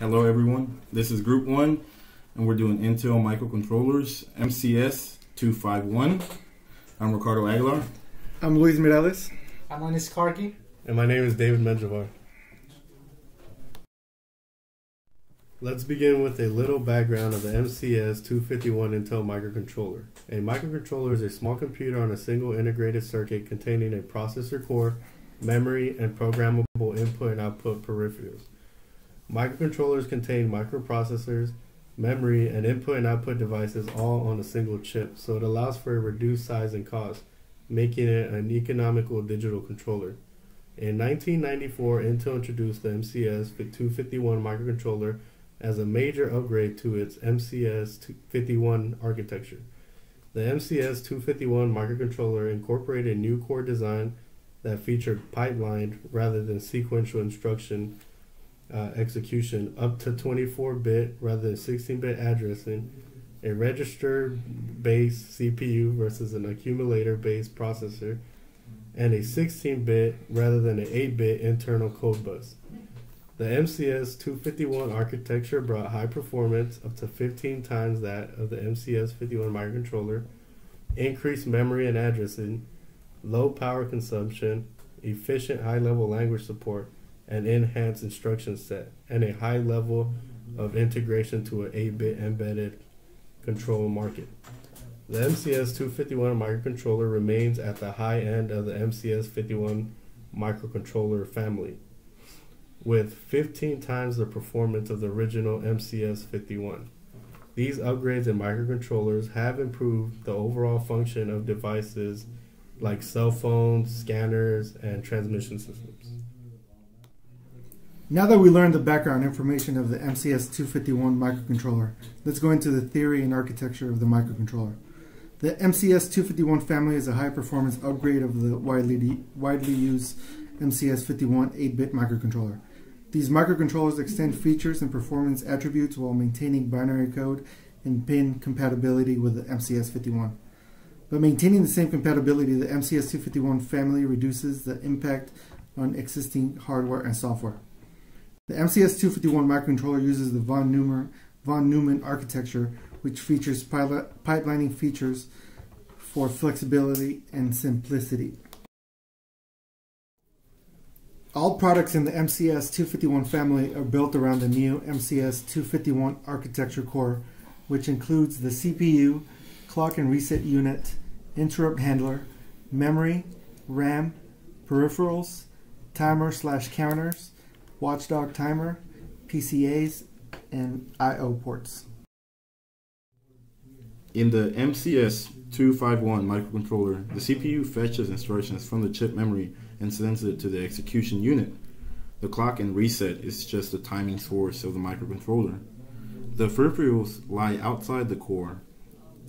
Hello everyone, this is Group 1 and we're doing Intel Microcontrollers MCS 251. I'm Ricardo Aguilar. I'm Luis Mireles. I'm Anis Karki. And my name is David Menjavar. Let's begin with a little background of the MCS 251 Intel microcontroller. A microcontroller is a small computer on a single integrated circuit containing a processor core, memory, and programmable input and output peripherals. Microcontrollers contain microprocessors, memory, and input and output devices all on a single chip, so it allows for a reduced size and cost, making it an economical digital controller. In 1994, Intel introduced the MCS 251 microcontroller as a major upgrade to its MCS 251 architecture. The MCS 251 microcontroller incorporated a new core design that featured pipelined rather than sequential instruction execution, up to 24-bit rather than 16-bit addressing, a register-based CPU versus an accumulator-based processor, and a 16-bit rather than an 8-bit internal code bus. The MCS 251 architecture brought high performance, up to 15 times that of the MCS 51 microcontroller, increased memory and addressing, low power consumption, efficient high-level language support, an enhanced instruction set, and a high level of integration to an 8-bit embedded control market. The MCS 251 microcontroller remains at the high end of the MCS 51 microcontroller family, with 15 times the performance of the original MCS 51. These upgrades in microcontrollers have improved the overall function of devices like cell phones, scanners, and transmission systems. Now that we learned the background information of the MCS 251 microcontroller, let's go into the theory and architecture of the microcontroller. The MCS 251 family is a high-performance upgrade of the widely used MCS 51 8-bit microcontroller. These microcontrollers extend features and performance attributes while maintaining binary code and pin compatibility with the MCS 51. By maintaining the same compatibility, the MCS 251 family reduces the impact on existing hardware and software. The MCS 251 microcontroller uses the von Neumann architecture, which features pipelining features for flexibility and simplicity. All products in the MCS 251 family are built around the new MCS 251 architecture core, which includes the CPU, clock and reset unit, interrupt handler, memory, RAM, peripherals, timer/counters, watchdog timer, PCAs, and I/O ports. In the MCS 251 microcontroller, the CPU fetches instructions from the chip memory and sends it to the execution unit. The clock and reset is just the timing source of the microcontroller. The peripherals lie outside the core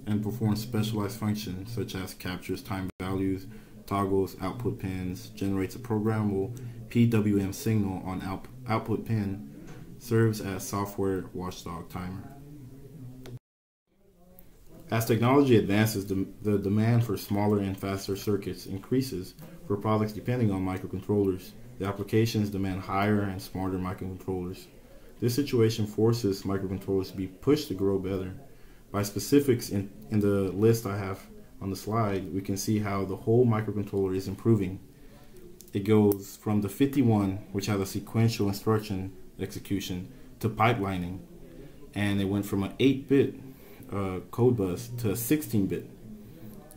and perform specialized functions such as captures time values, toggles output pins, generates a programmable PWM signal on output pin, serves as software watchdog timer. As technology advances, the demand for smaller and faster circuits increases for products depending on microcontrollers. The applications demand higher and smarter microcontrollers. This situation forces microcontrollers to be pushed to grow better. By specifics in the list I have on the slide, we can see how the whole microcontroller is improving. It goes from the 51, which had a sequential instruction execution, to pipelining, and it went from an 8-bit code bus to a 16-bit.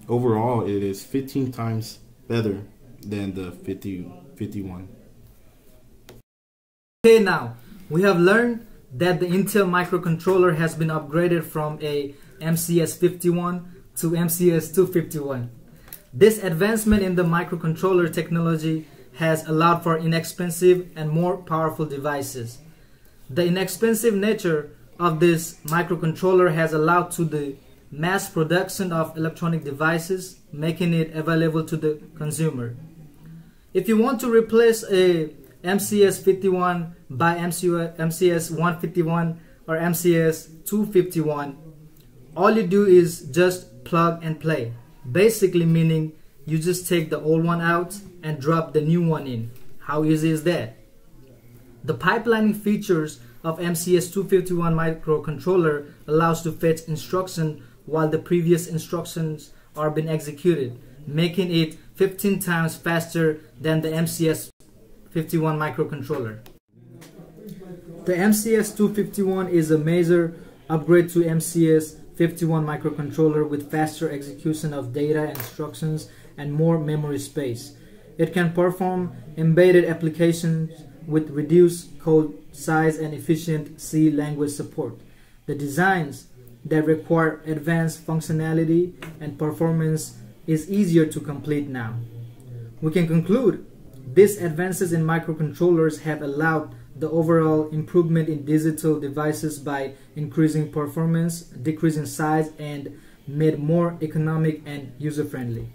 Overall, it is 15 times better than the 51. Okay, now we have learned that the Intel microcontroller has been upgraded from a MCS 51 to MCS 251. This advancement in the microcontroller technology has allowed for inexpensive and more powerful devices. The inexpensive nature of this microcontroller has allowed to the mass production of electronic devices, making it available to the consumer. If you want to replace a MCS 51 by MCS 151 or MCS 251, all you do is just plug and play. Basically meaning you just take the old one out and drop the new one in. How easy is that? The pipelining features of MCS 251 microcontroller allows to fetch instruction while the previous instructions are being executed, making it 15 times faster than the MCS 51 microcontroller. The MCS 251 is a major upgrade to MCS 51 microcontroller with faster execution of data instructions and more memory space. It can perform embedded applications with reduced code size and efficient C language support. The designs that require advanced functionality and performance is easier to complete now. We can conclude these advances in microcontrollers have allowed the overall improvement in digital devices by increasing performance, decreasing size, and made more economic and user-friendly.